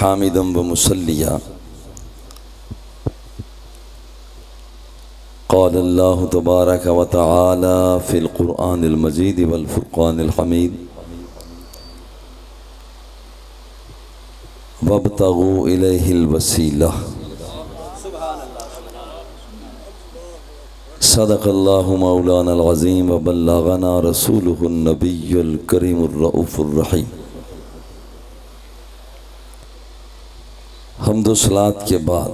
حامدا ومصليا قال الله تبارك وتعالى في القرآن المجيد والفرقان الحميد وابتغوا إليه الوسيلة صدق الله مولانا العظيم وبلغنا رسوله النبي الكريم الرؤوف الرحيم۔ حمد و صلات کے بعد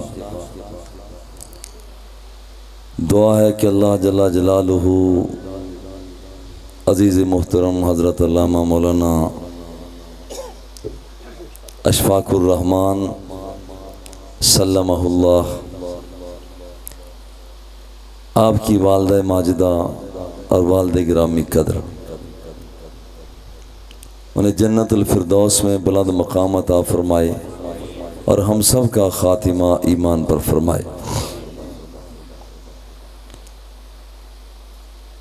دعا ہے کہ اللہ جل جلالہ عزیز محترم حضرت علامہ مولانا اشفاق الرحمن سلمہ اللہ آپ کی والدہ ماجدہ اور والد گرامی قدر انہیں جنت الفردوس میں بلند مقام عطا فرمائے اور ہم سب کا خاتمہ ایمان پر فرمائے۔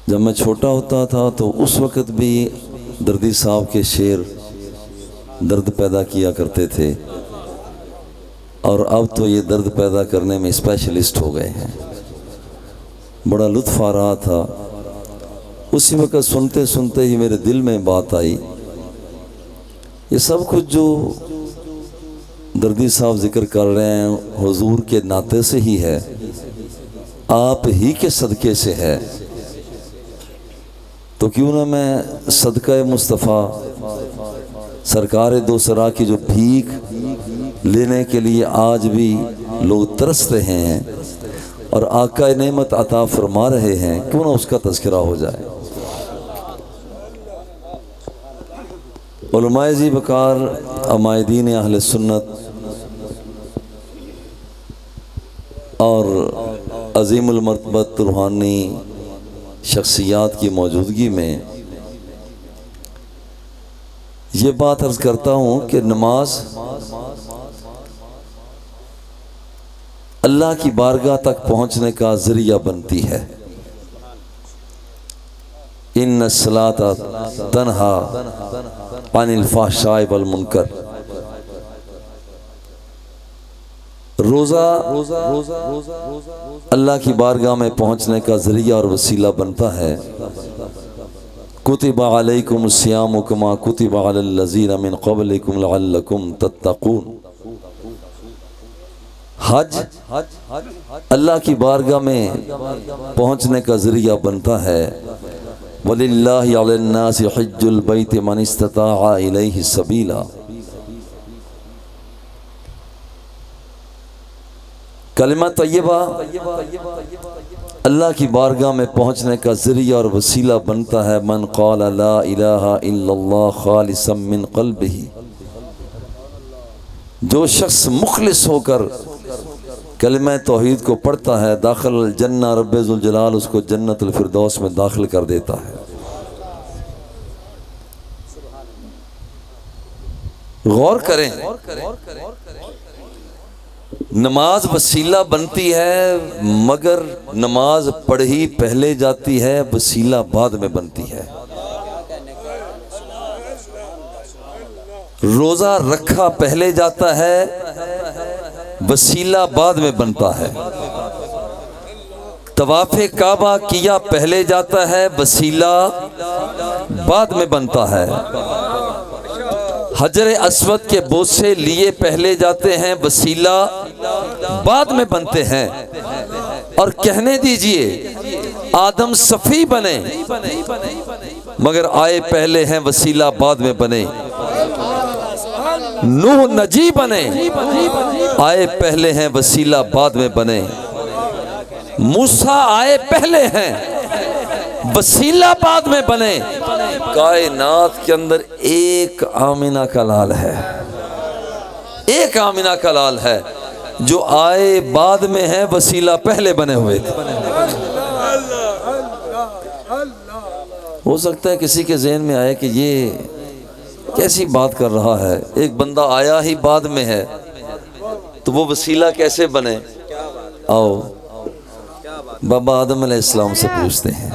جب میں چھوٹا ہوتا تھا تو اس وقت بھی دردی صاحب کے شعر درد پیدا کیا کرتے تھے، اور اب تو یہ درد پیدا کرنے میں اسپیشلسٹ ہو گئے ہیں۔ بڑا لطف آ رہا تھا، اسی وقت سنتے سنتے ہی میرے دل میں بات آئی، یہ سب کچھ جو دردی صاحب ذکر کر رہے ہیں حضور کے ناطے سے ہی ہے، آپ ہی کے صدقے سے ہے، تو کیوں نہ میں صدقہ مصطفیٰ سرکار دو سرا کی جو بھیک لینے کے لیے آج بھی لوگ ترس رہے ہیں اور آقا نعمت عطا فرما رہے ہیں، کیوں نہ اس کا تذکرہ ہو جائے۔ علماء ذی وقار، عمائدین اہل سنت اور عظیم المرتبت روحانی شخصیات کی موجودگی میں یہ بات عرض کرتا ہوں کہ نماز اللہ کی بارگاہ تک پہنچنے کا ذریعہ بنتی ہے۔ ان الصلاۃ تنہا عن الفحشاء والمنکر، روزہ اللہ کی بارگاہ میں پہنچنے کا ذریعہ اور وسیلہ بنتا ہے۔ کتب علیکم الصیام کما کتب علی الذین من قبلکم لعلکم تتقون، حج اللہ کی بارگاہ میں پہنچنے کا ذریعہ بنتا ہے۔ وَلِلَّهِ عَلَى النَّاسِ حِجُّ الْبَيْتِ مَنِ اسْتَطَاعَ إِلَيْهِ سَبِيلًا، کلمہ طیبہ اللہ کی بارگاہ میں پہنچنے کا ذریعہ اور وسیلہ بنتا ہے۔ من قال لا الہ الا اللہ خالصا من قلبہ، جو شخص مخلص ہو کر کلمہ توحید کو پڑھتا ہے، داخل الجنہ، رب ذوالجلال اس کو جنت الفردوس میں داخل کر دیتا ہے۔ غور کریں، نماز وسیلہ بنتی ہے، مگر نماز پڑھی پہلے جاتی ہے، وسیلہ بعد میں بنتی ہے۔ روزہ رکھا پہلے جاتا ہے، وسیلہ بعد میں بنتا ہے۔ طواف کعبہ کیا پہلے جاتا ہے، وسیلہ بعد میں بنتا ہے۔ حجر اسود کے بوسے لیے پہلے جاتے ہیں، وسیلہ بعد میں بنتے ہیں۔ اور کہنے دیجئے آدم صفی بنے مگر آئے پہلے ہیں، وسیلہ بعد میں بنے۔ نوح نجی بنے، آئے پہلے ہیں، وسیلہ بعد میں بنے۔ موسیٰ آئے پہلے ہیں، وسیلہ بعد میں بنے۔ کائنات کے اندر ایک آمنہ کا لال ہے، ایک آمنہ کا لال ہے، جو آئے بعد میں ہے، وسیلہ پہلے بنے ہوئے تھے۔ ہو سکتا ہے کسی کے ذہن میں آئے کہ یہ کیسی بات کر رہا ہے، ایک بندہ آیا ہی بعد میں ہے تو وہ وسیلہ کیسے بنے؟ آؤ بابا آدم علیہ السلام سے پوچھتے ہیں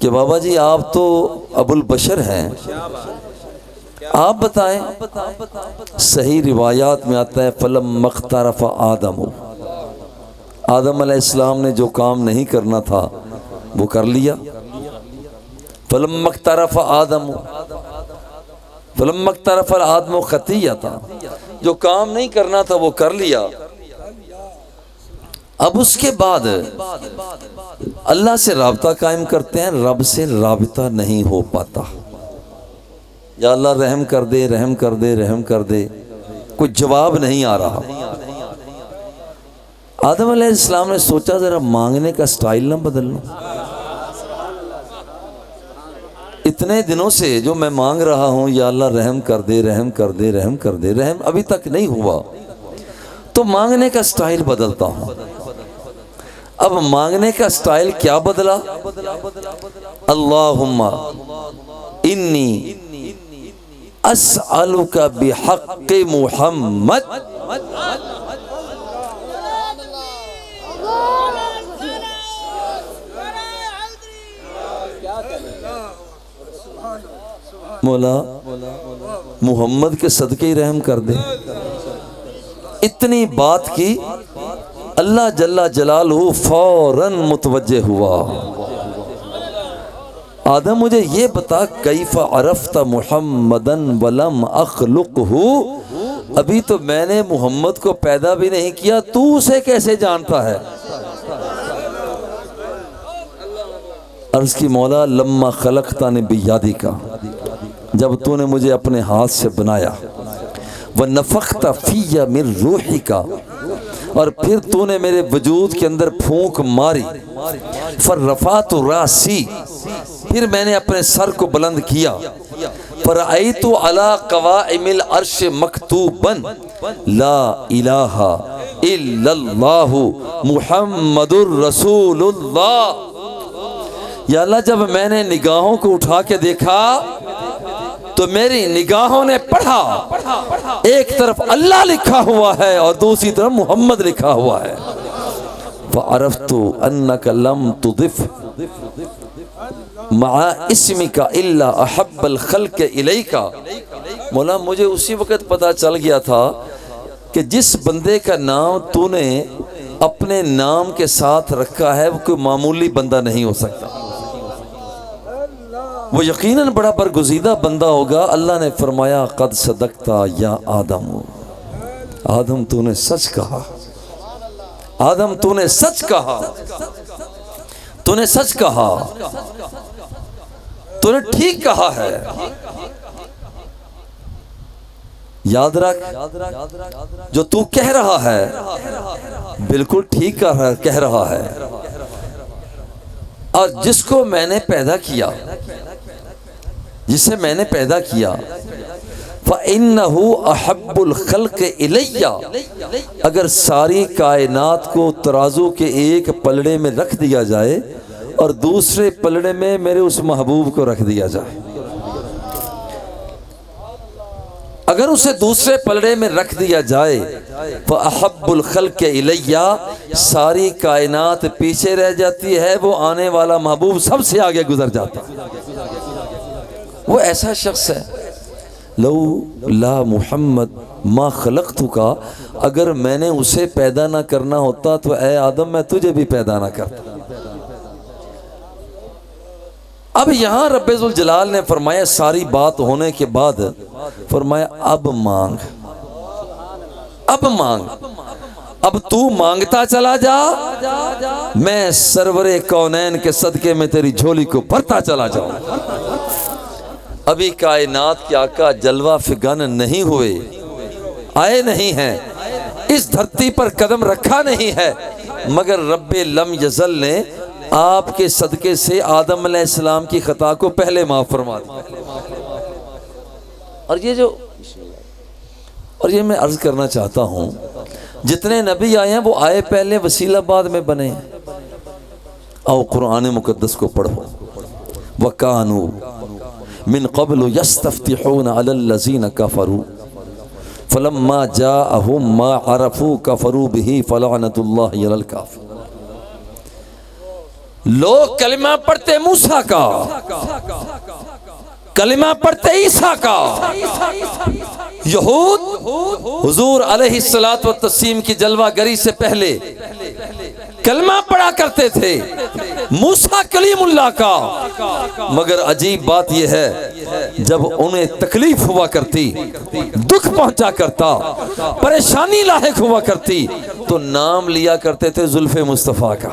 کہ بابا جی آپ تو ابو البشر ہیں، آپ بتائیں، صحیح روایات میں آتا ہے فَلَمَّا اقْتَرَفَ آدَمُ، آدم علیہ السلام نے جو کام نہیں کرنا تھا وہ کر لیا. فَلَمَّا اقْتَرَفَ آدَمُ، فَلَمَّا اقْتَرَفَ آدَمُ خَطِیَّةً، جو کام نہیں کرنا تھا وہ کر لیا. اب اس کے بعد اللہ سے رابطہ قائم کرتے ہیں، رب سے رابطہ نہیں ہو پاتا. یا اللہ رحم کر دے، رحم کر دے، رحم کر دے، کوئی جواب نہیں آ رہا. آدم علیہ السلام نے سوچا ذرا مانگنے کا سٹائل نہ بدل لوں. اتنے دنوں سے جو میں مانگ رہا ہوں یا اللہ رحم کر دے، رحم کر دے، رحم کر دے، رحم ابھی تک نہیں ہوا، تو مانگنے کا سٹائل بدلتا ہوں. اب مانگنے کا سٹائل کیا بدلا؟ اللہم انی اسألک بحق محمد مولا محمد کے صدقے ہی رحم کر دے. اتنی بات کی، اللہ جل جلالہ فوراً متوجہ ہوا. آدم مجھے یہ بتا کیف عرفت محمدن ولم اخلقہ، ابھی تو میں نے محمد کو پیدا بھی نہیں کیا، تو اسے کیسے جانتا ہے؟ عرض کی مولا لما خلقتنی بیادک، جب تو نے مجھے اپنے ہاتھ سے بنایا، وَنَفَخْتَ فِيَّ مِن رُوحِكَ، اور پھر تو نے میرے وجود کے اندر پھونک ماری، فَرَّفَعْتُ رَأْسِي، پھر میں نے اپنے سر کو بلند کیا، فَرَأَيْتُ عَلَىٰ قَوَائِمِ الْعَرْشِ مَكْتُوبًا لَا إِلَٰهَ إِلَّا اللَّهُ مُحَمَّدٌ رَسُولُ اللَّهِ. یا اللہ جب میں نے نگاہوں کو اٹھا کے دیکھا تو میری نگاہوں نے پڑھا، ایک طرف اللہ لکھا ہوا ہے اور دوسری طرف محمد لکھا ہوا ہے. فعرفت انک لم تضف مع اسمک الا احب الخلق الیک. مولا مجھے اسی وقت پتا چل گیا تھا کہ جس بندے کا نام تو نے اپنے نام کے ساتھ رکھا ہے وہ کوئی معمولی بندہ نہیں ہو سکتا، وہ یقیناً بڑا برگزیدہ بندہ ہوگا. اللہ نے فرمایا قد صدقتا یا آدم، آدم تو نے سچ کہا، آدم تو نے سچ کہا، تو نے سچ کہا، تو نے ٹھیک کہا ہے. یاد رکھ جو تو کہہ رہا ہے بالکل ٹھیک کہہ رہا ہے. اور جس کو میں نے پیدا کیا، جسے میں نے پیدا کیا، فَإِنَّهُ أَحَبُّ الْخَلْقِ إِلَيَّ، اگر ساری کائنات کو ترازو کے ایک پلڑے میں رکھ دیا جائے اور دوسرے پلڑے میں میرے اس محبوب کو رکھ دیا جائے، اگر اسے دوسرے پلڑے میں رکھ دیا جائے فَأَحَبُّ الْخَلْقِ إِلَيَّ، ساری کائنات پیچھے رہ جاتی ہے، وہ آنے والا محبوب سب سے آگے گزر جاتا. وہ ایسا شخص ہے لو لا محمد ما خلقتک، اگر میں نے اسے پیدا نہ کرنا ہوتا تو اے آدم میں تجھے بھی پیدا نہ کرتا. اب یہاں رب ذوالجلال نے فرمایا ساری بات ہونے کے بعد فرمایا اب مانگ، اب مانگ، اب تو مانگتا چلا جا، میں سرور کونین کے صدقے میں تیری جھولی کو بھرتا چلا جاؤں. ابھی کائنات کے آقا جلوہ فگن نہیں ہوئے، آئے نہیں ہیں، اس دھرتی پر قدم رکھا نہیں ہے، مگر رب لم یزل نے آپ کے صدقے سے آدم علیہ السلام کی خطا کو پہلے معاف فرما دیا. اور یہ میں عرض کرنا چاہتا ہوں، جتنے نبی آئے ہیں وہ آئے پہلے، وسیلہ بعد میں بنے ہیں. آؤ قرآن مقدس کو پڑھو. وَكَانُوا من قبل يستفتحون على الذين كفروا فلما جاءهم ما عرفوا كفروا به فلعنة الله على الكافرين. لوگ کلمہ پڑھتے موسیٰ کا، کلمہ پڑھتے عیسیٰ کا، یہود حضور علیہ الصلوۃ والتسلیم کی جلوہ گری سے پہلے کلمہ پڑھا کرتے تھے، موسیٰ کلیم اللہ کا، مگر عجیب بات یہ ہے جب انہیں تکلیف ہوا کرتی، دکھ پہنچا کرتا، پریشانی لاحق ہوا کرتی تو نام لیا کرتے تھے زلف مصطفیٰ کا۔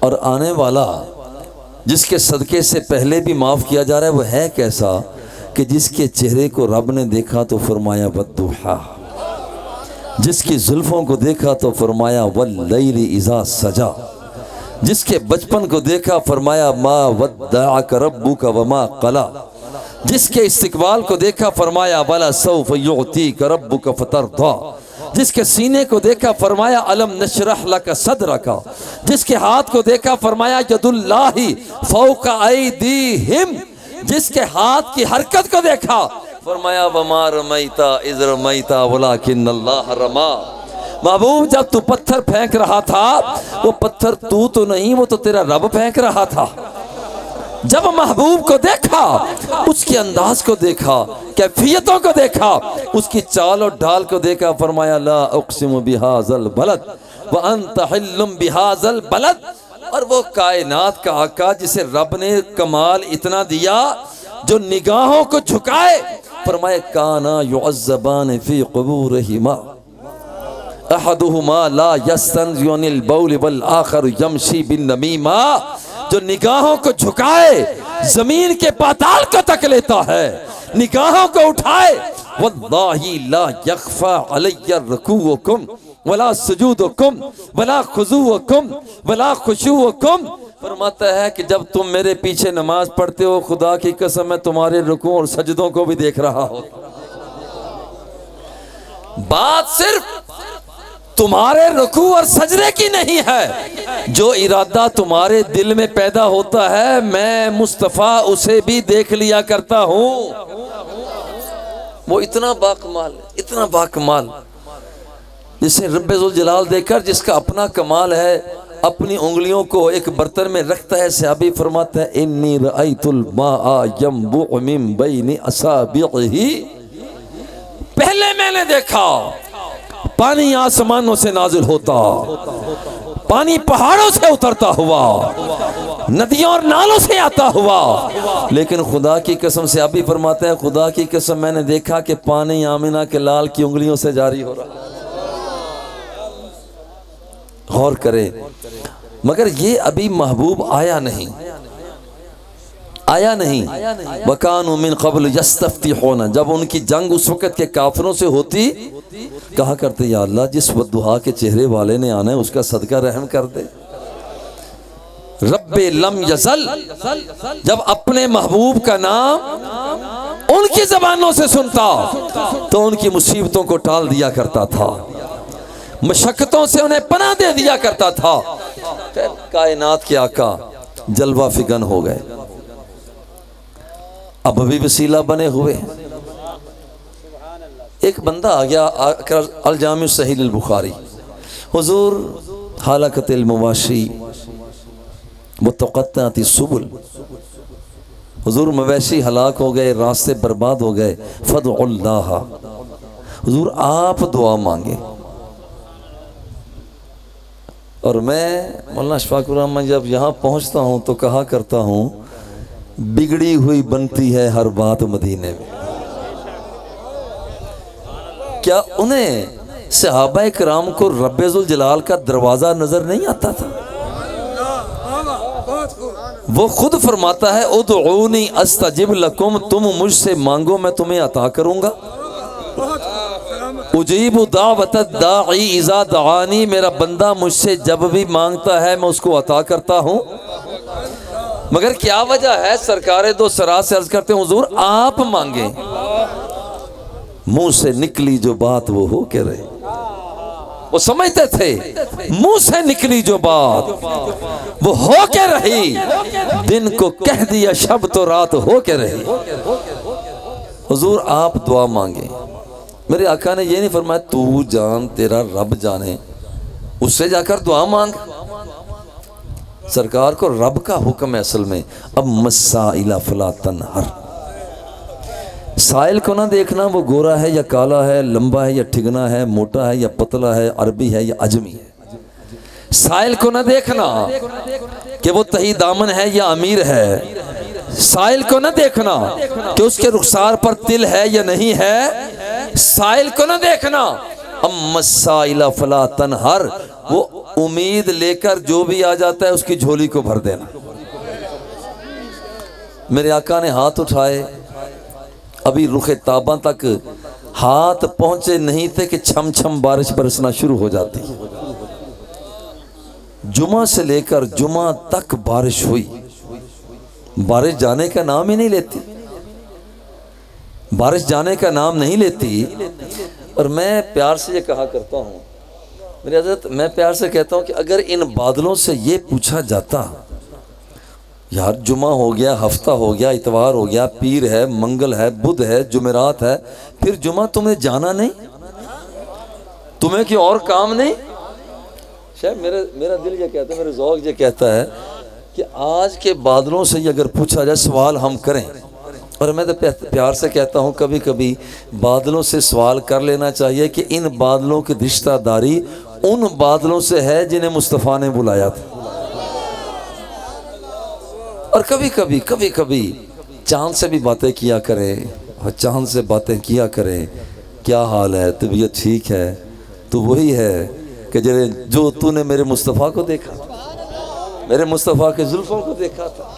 اور آنے والا جس کے صدقے سے پہلے بھی معاف کیا جا رہا ہے وہ ہے کیسا کہ جس کے چہرے کو رب نے دیکھا تو فرمایا والضحیٰ، جس کی زلفوں کو دیکھا تو فرمایا واللیل اذا سجا، جس کے بچپن کو دیکھا فرمایا ما ودعک ربک وما قلی، جس کے استقبال کو دیکھا فرمایا ولسوف یعطیک ربک فترضی، جس کے سینے کو دیکھا فرمایا الم نشرح لک صدرک، جس کے ہاتھ کو دیکھا فرمایا ید اللہ فوق ایدیہم، جس کے ہاتھ کی حرکت کو دیکھا فرمایا وما رمیت اذ رمیت ولکن اللہ رمی۔ محبوب جب تو پتھر پھینک رہا تھا وہ پتھر تو نہیں، وہ تو تیرا رب پھینک رہا تھا۔ جب محبوب کو دیکھا، اس کے انداز کو دیکھا، کیفیتوں کو دیکھا، اس کی چال اور ڈھال کو دیکھا فرمایا لا اقسم بہذا البلد وانت حل بہذا البلد۔ اور وہ کائنات کا آقا جسے رب نے کمال اتنا دیا جو نگاہوں کو جھکائے، فرمایا کانا یعذبان فی قبورہما احدہما لا یستنزی عن البول والآخر یمشی بالنمیمہ، جو نگاہوں کو جھکائے زمین کے پاتال کو تک لیتا ہے، نگاہوں کو اٹھائے واللہ لا یخفى علی رکوعکم ولا سجودکم ولا خضوعکم ولا خشوعکم، فرماتا ہے کہ جب تم میرے پیچھے نماز پڑھتے ہو خدا کی قسم میں تمہارے رکوع اور سجدوں کو بھی دیکھ رہا ہو۔ بات صرف تمہارے رکوع اور سجدے کی نہیں ہے، جو ارادہ تمہارے دل میں پیدا ہوتا ہے میں مصطفیٰ اسے بھی دیکھ لیا کرتا ہوں۔ وہ اتنا باکمال، اتنا باکمال، جسے رب ذوالجلال دے کر جس کا اپنا کمال ہے اپنی انگلیوں کو ایک برتن میں رکھتا ہے۔ صحابی فرماتا ہے انی رأیت الماء ینبع من بین اصابعہ، پہلے میں نے دیکھا پانی آسمانوں سے نازل ہوتا، پانی پہاڑوں سے اترتا ہوا، ندیوں اور نالوں سے آتا ہوا، لیکن خدا کی قسم سے ابھی فرماتے ہیں خدا کی قسم میں نے دیکھا کہ پانی آمنہ کے لال کی انگلیوں سے جاری ہو رہا۔ غور کرے، مگر یہ ابھی محبوب آیا نہیں، آیا نہیں۔ وَكَانُوا مِن قَبْلُ يَسْتَفْتِحُونَ، جب ان کی جنگ اس وقت کے کافروں سے ہوتی کہا کرتے یا اللہ جس والضحیٰ کے چہرے والے نے آنا ہے اس کا صدقہ رحم کر دے۔ رب لم یزل، جب اپنے محبوب کا نام ان کی زبانوں سے سنتا تو ان کی مصیبتوں کو ٹال دیا کرتا تھا، مشقتوں سے انہیں پناہ دے دیا کرتا تھا۔ کائنات کے آقا جلوہ فگن ہو گئے، اب بھی وسیلہ بنے ہوئے۔ ایک بندہ آ گیا الجامع صحیح البخاری، حضور حالکت المواشی متقطعۃ السبل، حضور مویشی ہلاک ہو گئے، راستے برباد ہو گئے، فادعوا اللہ، حضور آپ دعا مانگے۔ اور میں مولانا اشفاق الرحمن جب یہاں پہنچتا ہوں تو کہا کرتا ہوں بگڑی ہوئی بنتی ہے ہر بات مدینے میں۔ کیا انہیں صحابہ کرام کو رب ذوالجلال کا دروازہ نظر نہیں آتا تھا؟ وہ خود فرماتا ہے ادعونی استجب لکم، تم مجھ سے مانگو میں تمہیں عطا کروں گا۔ اجیب دعوت الداعی اذا دعانی، میرا بندہ مجھ سے جب بھی مانگتا ہے میں اس کو عطا کرتا ہوں۔ مگر کیا وجہ ہے؟ سرکار دو سرا سے عرض کرتے ہیں حضور آپ مانگیں، منہ سے نکلی جو بات وہ ہو کے رہے۔ وہ سمجھتے تھے منہ سے نکلی جو بات وہ ہو کے رہی، دن کو کہہ دیا شب تو رات ہو کے رہی۔ حضور آپ دعا مانگیں، میرے آقا نے یہ نہیں فرمایا تو جان تیرا رب جانے، اس سے جا کر دعا مانگ۔ سرکار کو رب کا حکم ہے اصل میں، اب مسائل فلا تنہر، سائل کو نہ دیکھنا وہ گورا ہے یا کالا ہے، لمبا ہے یا ٹھگنا ہے، موٹا ہے یا پتلا ہے، عربی ہے یا عجمی ہے۔ سائل کو نہ دیکھنا کہ وہ تہی دامن ہے یا امیر ہے، سائل کو نہ دیکھنا کہ اس کے رخسار پر تل ہے یا نہیں ہے، سائل کو نہ دیکھنا ام مسائل فلا تنہر، وہ امید لے کر جو بھی آ جاتا ہے اس کی جھولی کو بھر دینا۔ میرے آقا نے ہاتھ اٹھائے، ابھی رخ تاباں تک ہاتھ پہنچے نہیں تھے کہ چھم چھم بارش برسنا شروع ہو جاتی۔ جمعہ سے لے کر جمعہ تک بارش ہوئی، بارش جانے کا نام ہی نہیں لیتی، بارش جانے کا نام نہیں لیتی۔ اور میں پیار سے یہ کہا کرتا ہوں میری حضرت، میں پیار سے کہتا ہوں کہ اگر ان بادلوں سے یہ پوچھا جاتا یار جمعہ ہو گیا، ہفتہ ہو گیا، اتوار ہو گیا، پیر ہے، منگل ہے، بدھ ہے، جمعرات ہے، پھر جمعہ تمہیں جانا نہیں، تمہیں کوئی اور کام نہیں؟ شاید میرا دل یہ کہتا ہے، میرے ذوق یہ کہتا ہے کہ آج کے بادلوں سے یہ اگر پوچھا جائے سوال ہم کریں، اور میں تو پیار سے کہتا ہوں کبھی کبھی بادلوں سے سوال کر لینا چاہیے کہ ان بادلوں کی رشتہ داری ان بادلوں سے ہے جنہیں مصطفیٰ نے بلایا تھا۔ اور کبھی کبھی چاند سے بھی باتیں کیا کریں، اور چاند سے باتیں کیا کریں، کیا حال ہے، طبیعت ٹھیک ہے؟ تو وہی ہے کہ جو تو نے میرے مصطفیٰ کو دیکھا، میرے مصطفیٰ کے زلفوں کو دیکھا تھا،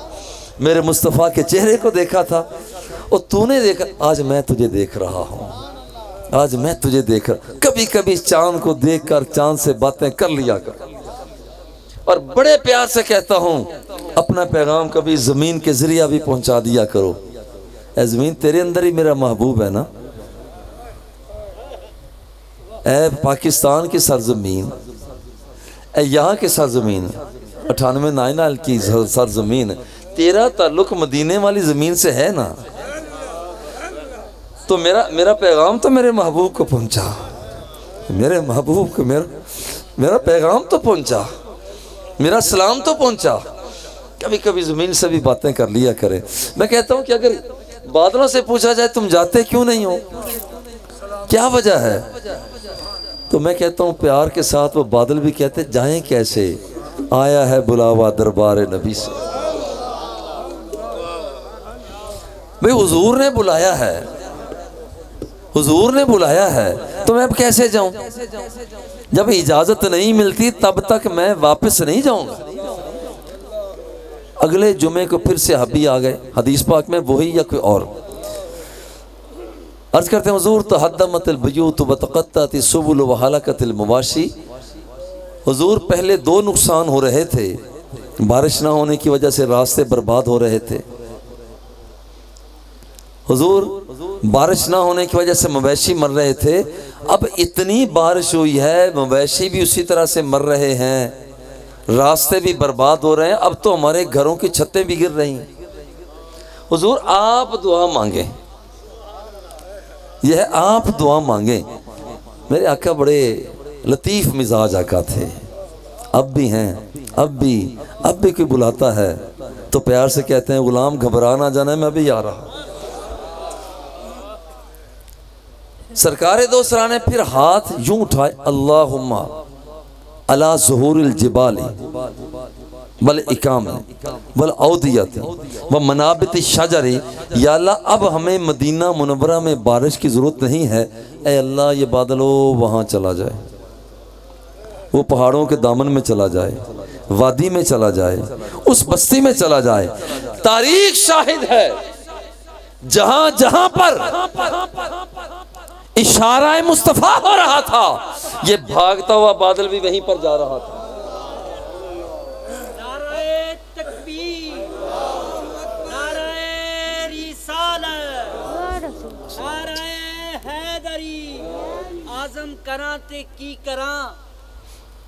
میرے مصطفیٰ کے چہرے کو دیکھا تھا، اور تو نے دیکھا، آج میں تجھے دیکھ رہا ہوں، آج میں تجھے دیکھ رہا۔ کبھی کبھی چاند کو دیکھ کر چاند سے باتیں کر لیا کر۔ اور بڑے پیار سے کہتا ہوں اپنا پیغام کبھی زمین کے ذریعہ بھی پہنچا دیا کرو۔ اے زمین، تیرے اندر ہی میرا محبوب ہے نا، اے پاکستان کی سرزمین، اے یہاں کی سرزمین، 98 نائنال کی سرزمین، تیرا تعلق مدینے والی زمین سے ہے نا، تو میرا پیغام تو میرے محبوب کو پہنچا، میرے محبوب کو میرا پیغام تو پہنچا، میرا سلام تو پہنچا۔ کبھی کبھی زمین سے بھی باتیں کر لیا کرے۔ میں کہتا ہوں کہ اگر بادلوں سے پوچھا جائے تم جاتے کیوں نہیں ہو، کیا وجہ ہے، تو میں کہتا ہوں پیار کے ساتھ وہ بادل بھی کہتے جائیں کیسے، آیا ہے بلاوا دربار نبی سے۔ بھئی حضور نے بلایا ہے، حضور نے بلایا ہے، تو میں اب کیسے جاؤں؟ جب اجازت نہیں ملتی تب تک میں واپس نہیں جاؤں گا۔ اگلے جمعے کو پھر صحابی آ گئے، حدیث پاک میں وہی یا کوئی اور، عرض کرتے ہیں حضور تہدمت البیوت وتقطعت السبل وہلکت المواشی۔ حضور پہلے 2 نقصان ہو رہے تھے، بارش نہ ہونے کی وجہ سے راستے برباد ہو رہے تھے، حضور بارش نہ ہونے کی وجہ سے مویشی مر رہے تھے، اب اتنی بارش ہوئی ہے مویشی بھی اسی طرح سے مر رہے ہیں، راستے بھی برباد ہو رہے ہیں، اب تو ہمارے گھروں کی چھتیں بھی گر رہی ہیں۔ حضور آپ دعا مانگیں، یہ ہے آپ دعا مانگیں۔ میرے آقا بڑے لطیف مزاج آقا تھے، اب بھی ہیں، اب بھی کوئی بلاتا ہے تو پیار سے کہتے ہیں غلام گھبرا نہ جانا، میں ابھی آ رہا۔ سرکار دو سرا نے پھر ہاتھ یوں اٹھائے، اللہم علی ظہور الجبال والاکام والاودیت ومنابت الشجر، یا اللہ اب ہمیں مدینہ منورہ میں بارش کی ضرورت نہیں ہے، اے اللہ یہ بادلو وہاں چلا جائے، وہ پہاڑوں کے دامن میں چلا جائے، وادی میں چلا جائے، اس بستی میں چلا جائے۔ تاریخ شاہد ہے جہاں جہاں پر اشارہ مصطفیٰ ہو رہا تھا یہ بھاگتا ہوا بادل بھی وہیں پر جا رہا تھا۔ نعرہ تکبیر، نعرہ رسالت، نعرہ حیدری، اعظم کراں تے کی کراں،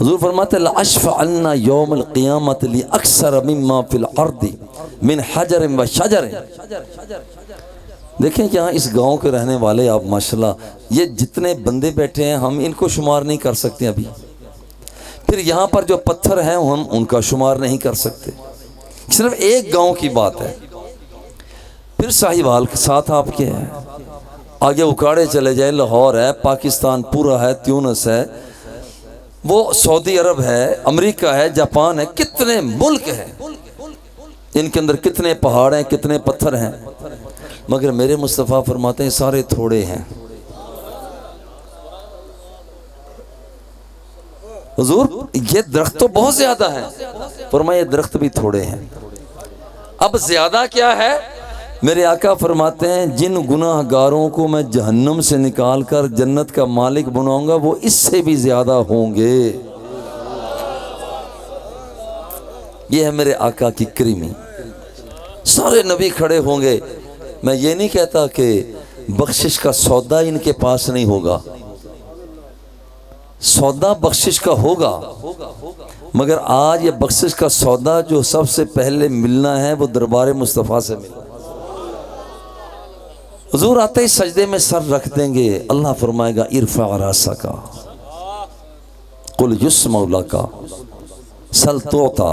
حضور فرماتے ہیں لَأَشْفَعَنَّ يَوْمَ الْقِيَامَةِ لِأَكْثَرَ مِمَّا فِي الْأَرْضِ مِنْ حَجَرٍ وَشَجَرٍ۔ دیکھیں یہاں اس گاؤں کے رہنے والے آپ ماشاءاللہ یہ جتنے بندے بیٹھے ہیں ہم ان کو شمار نہیں کر سکتے ابھی، پھر یہاں پر جو پتھر ہیں ہم ان کا شمار نہیں کر سکتے، صرف ایک گاؤں کی بات ہے۔ پھر صاحبال کے ساتھ آپ کے ہیں، آگے اکاڑے چلے جائیں، لاہور ہے، پاکستان پورا ہے، تیونس ہے، وہ سعودی عرب ہے، امریکہ ہے، جاپان ہے، کتنے ملک ہیں، ان کے اندر کتنے پہاڑ ہیں، کتنے پتھر ہیں، مگر میرے مصطفیٰ فرماتے ہیں سارے تھوڑے ہیں۔ حضور یہ درخت تو بہت زیادہ ہیں، فرمایا یہ درخت بھی تھوڑے ہیں۔ اب زیادہ کیا ہے؟ میرے آقا فرماتے ہیں جن گناہ گاروں کو میں جہنم سے نکال کر جنت کا مالک بناؤں گا وہ اس سے بھی زیادہ ہوں گے۔ یہ ہے میرے آقا کی کریمی، سارے نبی کھڑے ہوں گے۔ میں یہ نہیں کہتا کہ بخشش کا سودا ان کے پاس نہیں ہوگا، سودا بخشش کا ہوگا، مگر آج یہ بخشش کا سودا جو سب سے پہلے ملنا ہے وہ دربار مصطفیٰ سے ملنا۔ حضور آتے ہی سجدے میں سر رکھ دیں گے، اللہ فرمائے گا ارفع راسک قل یسمع لک سل تعطی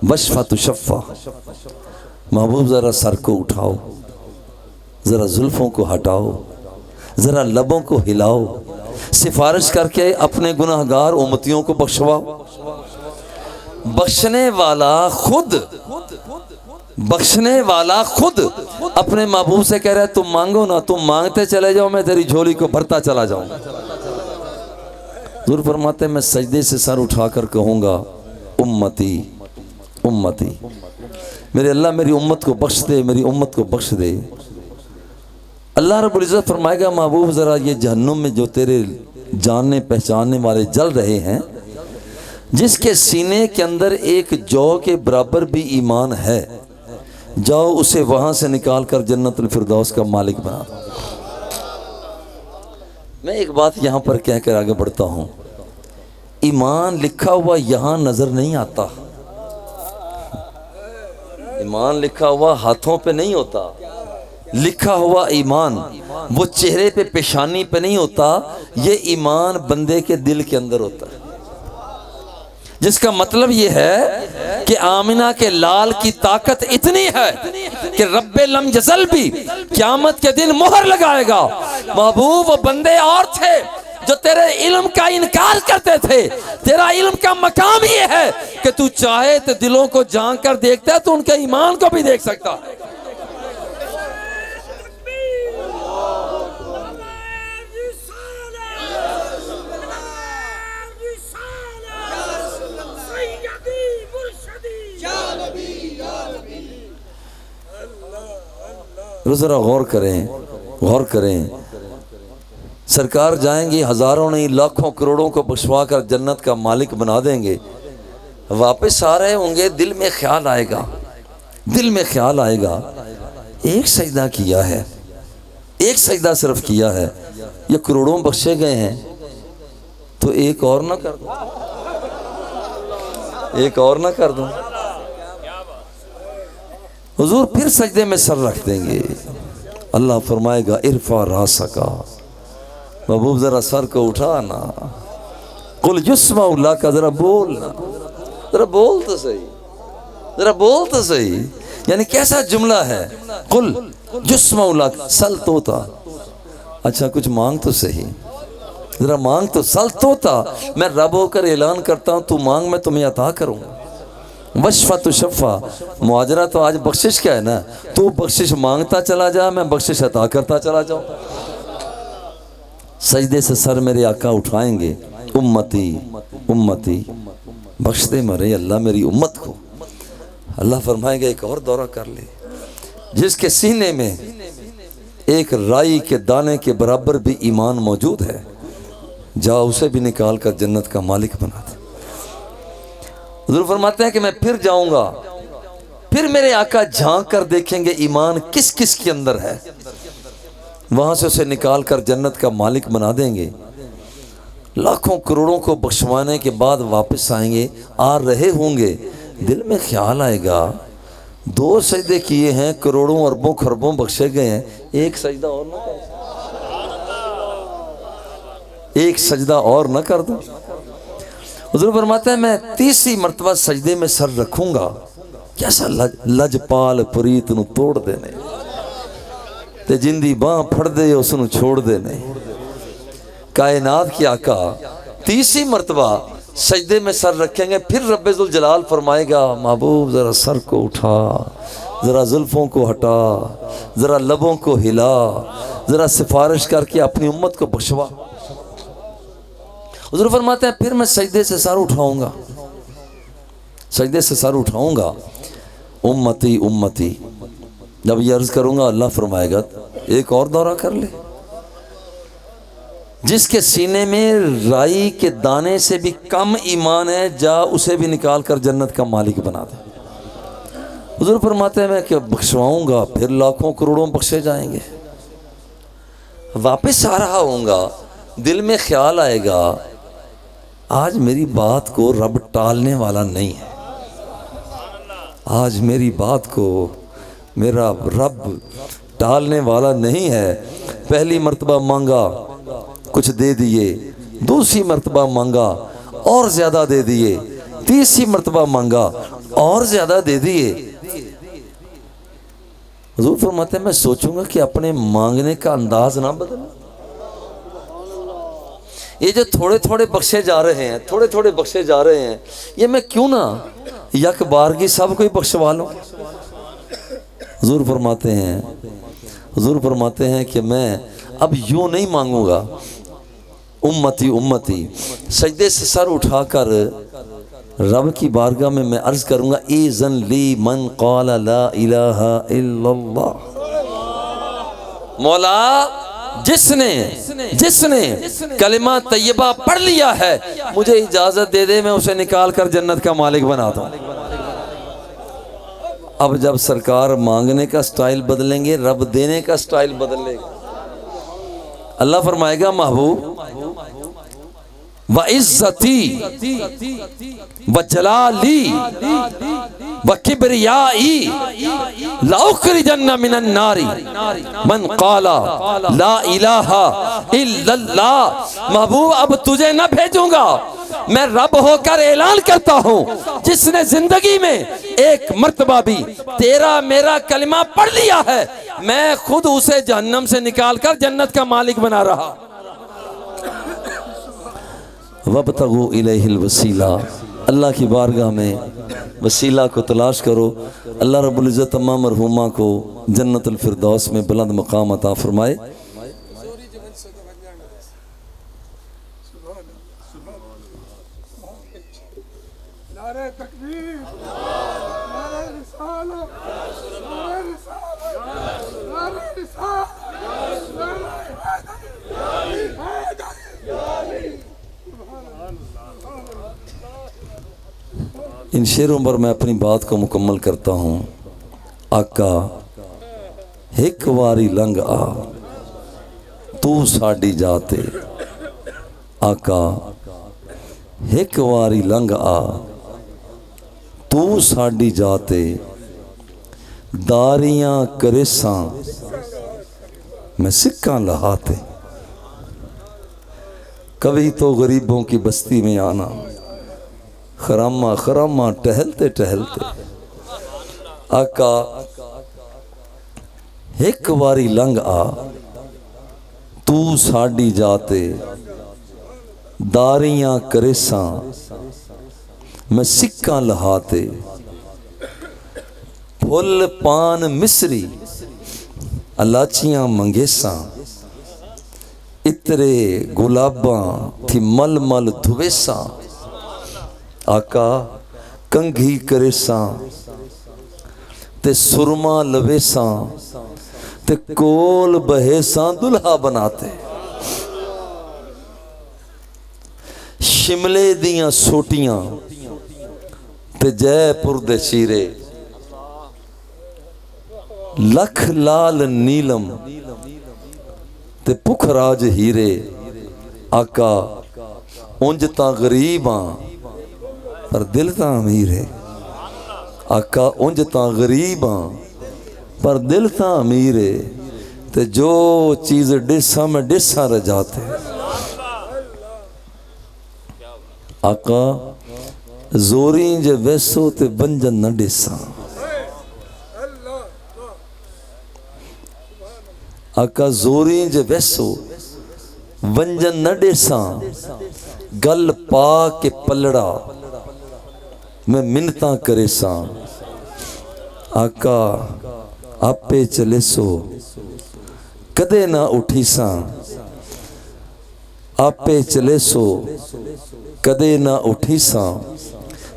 واشفع تشفع۔ محبوب ذرا سر کو اٹھاؤ، ذرا زلفوں کو ہٹاؤ، ذرا لبوں کو ہلاؤ، سفارش کر کے اپنے گناہ گار امتیوں کو بخشواؤ۔ بخشنے والا خود اپنے محبوب سے کہہ رہا ہے تم مانگو نا، تم مانگتے چلے جاؤ، میں تیری جھولی کو بھرتا چلا جاؤں۔ حضور فرماتے ہیں میں سجدے سے سر اٹھا کر کہوں گا امتی امتی، میرے اللہ میری امت کو بخش دے، میری امت کو بخش دے۔ اللہ رب العزت فرمائے گا محبوب ذرا یہ جہنم میں جو تیرے جاننے پہچاننے والے جل رہے ہیں، جس کے سینے کے اندر ایک جو کے برابر بھی ایمان ہے، جاؤ اسے وہاں سے نکال کر جنت الفردوس کا مالک بنا دو۔ میں ایک بات یہاں پر کہہ کر آگے بڑھتا ہوں، ایمان لکھا ہوا یہاں نظر نہیں آتا، ایمان لکھا ہوا ہاتھوں پہ نہیں ہوتا، لکھا ہوا ایمان وہ چہرے پہ پیشانی پہ نہیں ہوتا، یہ ایمان بندے کے دل کے اندر ہوتا ہے، جس کا مطلب یہ ہے کہ آمنہ کے لال کی طاقت اتنی ہے کہ رب لم یزل بھی قیامت کے دن مہر لگائے گا۔ محبوب وہ بندے اور تھے جو تیرے علم کا انکار کرتے تھے، تیرا علم کا مقام یہ ہے کہ تو چاہے تو دلوں کو جھانک کر دیکھتا ہے تو ان کے ایمان کو بھی دیکھ سکتا ہے۔ ذرا غور کریں، سرکار جائیں گی، ہزاروں نہیں لاکھوں کروڑوں کو بخشوا کر جنت کا مالک بنا دیں گے، واپس آ رہے ہوں گے، دل میں خیال آئے گا ایک سجدہ کیا ہے، ایک سجدہ صرف کیا ہے، یہ کروڑوں بخشے گئے ہیں تو ایک اور نہ کر دوں، ایک اور نہ کر دوں۔ حضور پھر سجدے میں سر رکھ دیں گے، اللہ فرمائے گا ارفع راسک، محبوب ذرا سر کو اٹھانا، قل یسمع لک، ذرا بولنا، ذرا بول تو صحیح، یعنی کیسا جملہ ہے، قل یسمع لک سل توتا، اچھا کچھ مانگ تو صحیح، ذرا مانگ تو، سل توتا، میں رب ہو کر اعلان کرتا ہوں تو مانگ میں تمہیں عطا کروں گا۔ واشفع تشفع، معاجرہ تو آج بخشش کا ہے نا، تو بخشش مانگتا چلا جا، میں بخشش عطا کرتا چلا جاؤں۔ سجدے سے سر میرے آقا اٹھائیں گے، امتی امتی، بخش دے مرے اللہ میری امت کو۔ اللہ فرمائے گا ایک اور دورہ کر لے، جس کے سینے میں ایک رائی کے دانے کے برابر بھی ایمان موجود ہے، جا اسے بھی نکال کر جنت کا مالک بنا دے۔ حضور فرماتے ہیں کہ میں پھر جاؤں گا، پھر میرے آقا جھانک کر دیکھیں گے ایمان کس کس کے اندر ہے، وہاں سے اسے نکال کر جنت کا مالک بنا دیں گے۔ لاکھوں کروڑوں کو بخشوانے کے بعد واپس آئیں گے، آ رہے ہوں گے، دل میں خیال آئے گا 2 سجدے کیے ہیں، کروڑوں اربوں خربوں بخشے گئے ہیں، ایک سجدہ اور نہ کر ایک سجدہ اور نہ کر دوں۔ حضور فرماتے ہیں میں 30 مرتبہ سجدے میں سر رکھوں گا، کیسا لجپال پریت نو توڑ دینے تے جندی باں پھڑ دے اس نو چھوڑ دینے۔ کائنات کی آقا 30 مرتبہ سجدے میں سر رکھیں گے، پھر رب ذوالجلال فرمائے گا محبوب ذرا سر کو اٹھا، ذرا زلفوں کو ہٹا، ذرا لبوں کو ہلا، ذرا سفارش کر کے اپنی امت کو بخشوا۔ حضور فرماتے ہیں پھر میں سجدے سے سر اٹھاؤں گا، سجدے سے سر اٹھاؤں گا، امتی امتی جب یہ عرض کروں گا اللہ فرمائے گا ایک اور دورہ کر لے، جس کے سینے میں رائی کے دانے سے بھی کم ایمان ہے جا اسے بھی نکال کر جنت کا مالک بنا دے۔ حضور فرماتے ہیں میں کہ بخشواؤں گا، پھر لاکھوں کروڑوں بخشے جائیں گے۔ واپس آ رہا ہوں گا، دل میں خیال آئے گا آج میری بات کو رب ٹالنے والا نہیں ہے، آج میری بات کو میرا رب ٹالنے والا نہیں ہے۔ پہلی مرتبہ مانگا کچھ دے دیے، دوسری مرتبہ مانگا اور زیادہ دے دیے، تیسری مرتبہ مانگا اور زیادہ دے دیے۔ حضور فرماتے ہیں میں سوچوں گا کہ اپنے مانگنے کا انداز نہ بدلوں، یہ جو تھوڑے تھوڑے بخشے جا رہے ہیں، تھوڑے تھوڑے بخشے جا رہے ہیں، یہ میں کیوں نہ یک بارگی سب کو ہی بخشوا لوں۔ حضور فرماتے ہیں کہ میں اب یوں نہیں مانگوں گا، امتی امتی سجدے سے سر اٹھا کر رب کی بارگاہ میں عرض کروں گا ایذن لی من قال لا الہ الا اللہ، مولا جس نے کلمہ طیبہ پڑھ لیا ہے مجھے اجازت دے دے میں اسے نکال کر جنت کا مالک بنا دوں۔ اب جب سرکار مانگنے کا سٹائل بدلیں گے، رب دینے کا سٹائل بدلے گا۔ اللہ فرمائے گا محبوب وَعِزَّتِي وَجَلَالِي وَكِبْرِيَائِي لَأُخْرِجَنَّ مِنَ النَّارِ مَنْ قَالَ لَا إِلَٰهَ إِلَّا اللَّهِ۔ محبوب اب تجھے نہ بھیجوں گا، میں رب ہو کر اعلان کرتا ہوں جس نے زندگی میں ایک مرتبہ بھی تیرا میرا کلمہ پڑھ لیا ہے میں خود اسے جہنم سے نکال کر جنت کا مالک بنا رہا۔ وَابْتَغُوا إِلَيْهِ الْوَسِيلَةَ، اللہ کی بارگاہ میں وسیلہ کو تلاش کرو۔ اللہ رب العزت تمام مرحومہ کو جنت الفردوس میں بلند مقام عطا فرمائے۔ نعرہ تکبیر، نعرہ رسالہ، نعرہ رسالہ، نعرہ رسالہ، ان شعروں پر میں اپنی بات کو مکمل کرتا ہوں۔ آقا ایک واری لنگ آ تو ساڈی جاتے، آقا ایک واری لنگ آ تو ساڈی جاتے، داریاں کریساں میں سکاں لہاتے، کبھی تو غریبوں کی بستی میں آنا، خرامہ خرامہ ٹہلتے ٹہلتے، آقا ایک واری لنگ آ تو ساڈی جاتے، داریاں کریساں میں سکاں لہاتے، پھل پان مصری الاچیاں منگیساں، اترے گلاباں تھی مل مل دھویساں، آقا کنگھی کریساں تے سرما لویساں تے کول بہیساں دلہا بناتے، شملے دیاں سوٹیاں تے جے پور دے چیرے، لکھ لال نیلم تے پکھ راج ہیرے، آقا اونج تاں غریب ہاں پر دل تاں امیر ہے آقا اونج تاں غریب ہاں پر دل تاں امیر ہے تے جو چیز ڈسا میں ڈسا رجاتے آقا زوریں جے ویسو تے بنجن نہ ڈسا آقا زوریں جے ویسو ونجن نہ ڈسا گل پا کے پلڑا میں منتاں کرے ساں آقا آپے چلے سو کدے نہ اٹھی ساں آپے چلے سو کدے نہ اٹھی ساں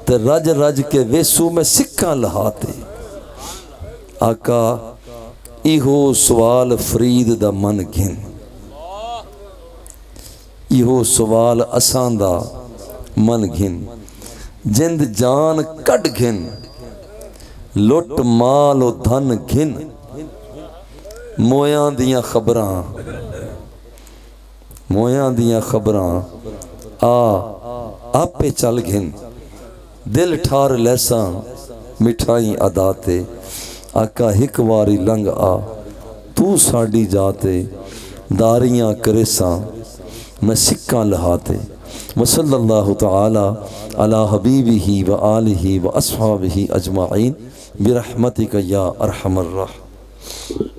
تے رج رج کے ویسو میں سکھاں لہاتے آقا ایہو سوال فرید دا من گھن ایہو سوال اسان دا من گھن جند جان کٹ گھن لٹ مال و دھن گھن مویاں دیاں خبراں آپے چل گھن دل ٹھار لیساں مٹھائیں عداتے آقا ہک واری لنگ تو ساڑی جاتے داریاں کریساں میں سکاں لہاتے وصلی اللہ تعالی علی حبیبہ و آلہ و اصحابہ اجمعین برحمتک یا ارحم الراحمین